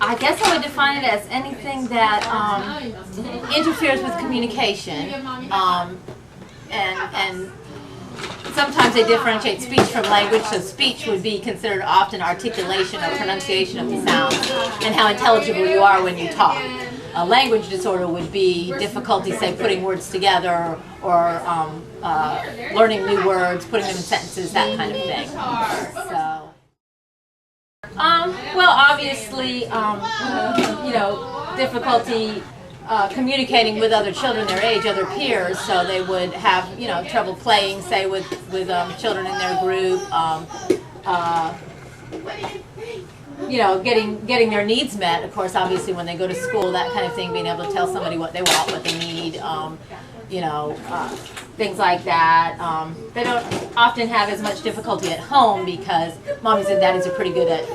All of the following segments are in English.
I guess I would define it as anything that interferes with communication, and sometimes they differentiate speech from language. So speech would be considered often articulation or pronunciation of the sounds and how intelligible you are when you talk. A language disorder would be difficulty, say, putting words together or learning new words, putting them in sentences, that kind of thing. So. Well, obviously, difficulty communicating with other children their age, other peers, so they would have, trouble playing, say, with children in their group, getting their needs met, of course, obviously, when they go to school, that kind of thing, being able to tell somebody what they want, what they need, things like that. They don't often have as much difficulty at home because mommies and daddies are pretty good at,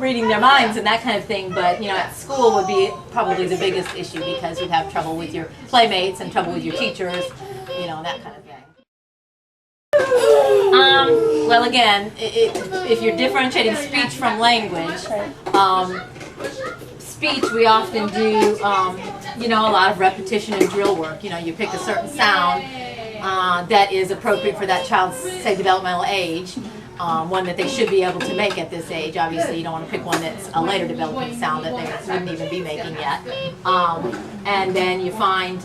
reading their minds and that kind of thing. But, at school would be probably the biggest issue because you'd have trouble with your playmates and trouble with your teachers, that kind of thing. Well, again, if you're differentiating speech from language, speech we often do, a lot of repetition and drill work. You pick a certain sound that is appropriate for that child's, say, developmental age, one that they should be able to make at this age. Obviously, you don't want to pick one that's a later developing sound that they wouldn't even be making yet. And then you find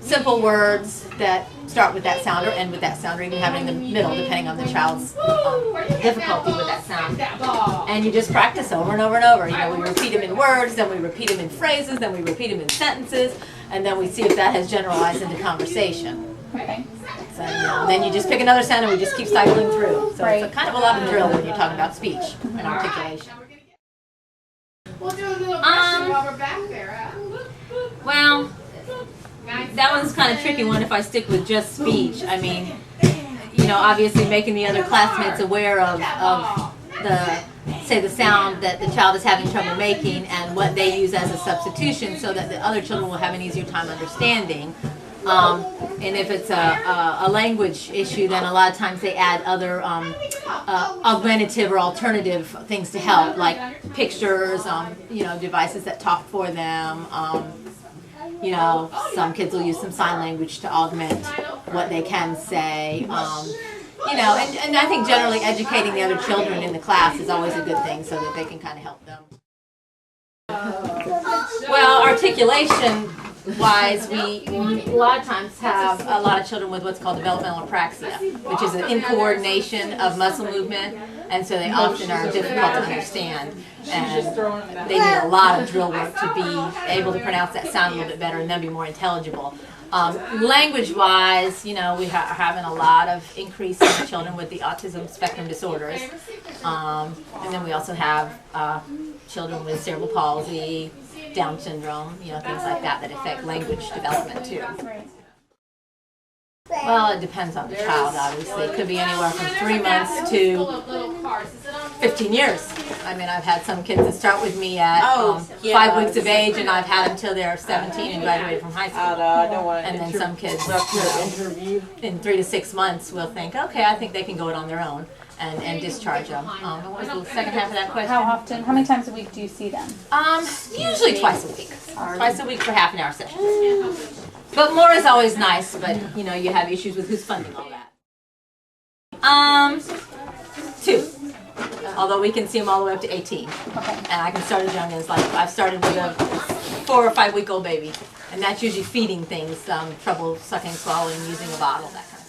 simple words that start with that sound or end with that sound, or even have it in the middle, depending on the child's difficulty with that sound. And you just practice over and over and over. We repeat them in words, then we repeat them in phrases, then we repeat them in sentences, and then we see if that has generalized into conversation. Okay. So, then you just pick another sound and we just keep cycling through. So it's a kind of a lot of drill when you're talking about speech and articulation. Well, that one's kind of a tricky one if I stick with just speech. I mean, obviously making the other classmates aware of the sound that the child is having trouble making and what they use as a substitution so that the other children will have an easier time understanding. And if it's a language issue, then a lot of times they add other augmentative or alternative things to help, like pictures, devices that talk for them. Some kids will use some sign language to augment what they can say. And I think generally educating the other children in the class is always a good thing so that they can kind of help them. Well, articulation-wise, we a lot of times have a lot of children with what's called developmental apraxia, which is an incoordination of muscle movement, and so they often are difficult to understand. And they need a lot of drill work to be able to pronounce that sound a little bit better and then be more intelligible. Language-wise, we are having a lot of increase in children with the autism spectrum disorders. And then we also have children with cerebral palsy, Down syndrome, things like that affect language development too. Well, it depends on the child, obviously. It could be anywhere from 3 months to 15 years. I mean, I've had some kids that start with me at 5 weeks of age, and I've had them till they're 17 and graduated from high school. And then some kids, in 3 to 6 months, will think, okay, I think they can go it on their own, and discharge them. What was the second half of that question? How often? How many times a week do you see them? Usually twice a week. Twice a week for half-an-hour sessions. But more is always nice, but you have issues with who's funding all that. 2. Although we can see them all the way up to 18. Okay. And I can start as young as, I've started with a 4 or 5 week old baby. And that's usually feeding things, trouble sucking, swallowing, using a bottle, that kind of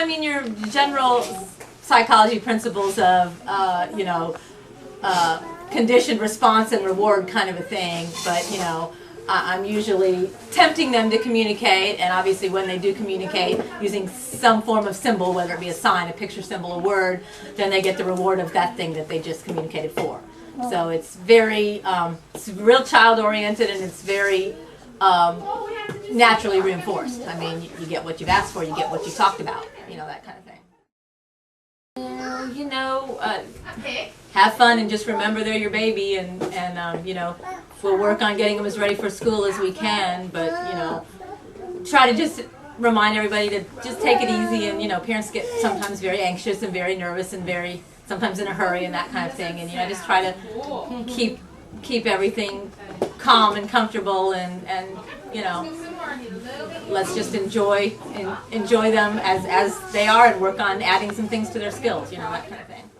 thing. Your general psychology principles of, conditioned response and reward kind of a thing, but, I'm usually tempting them to communicate, and obviously when they do communicate using some form of symbol, whether it be a sign, a picture symbol, a word, then they get the reward of that thing that they just communicated for. So it's very, it's real child-oriented, and it's very naturally reinforced. I mean, you get what you've asked for, you get what you talked about, that kind of thing. Have fun and just remember they're your baby, and we'll work on getting them as ready for school as we can, but try to just remind everybody to just take it easy, and parents get sometimes very anxious and very nervous and very sometimes in a hurry and that kind of thing. And I just try to keep everything calm and comfortable, and let's just enjoy them as they are, and work on adding some things to their skills, that kind of thing.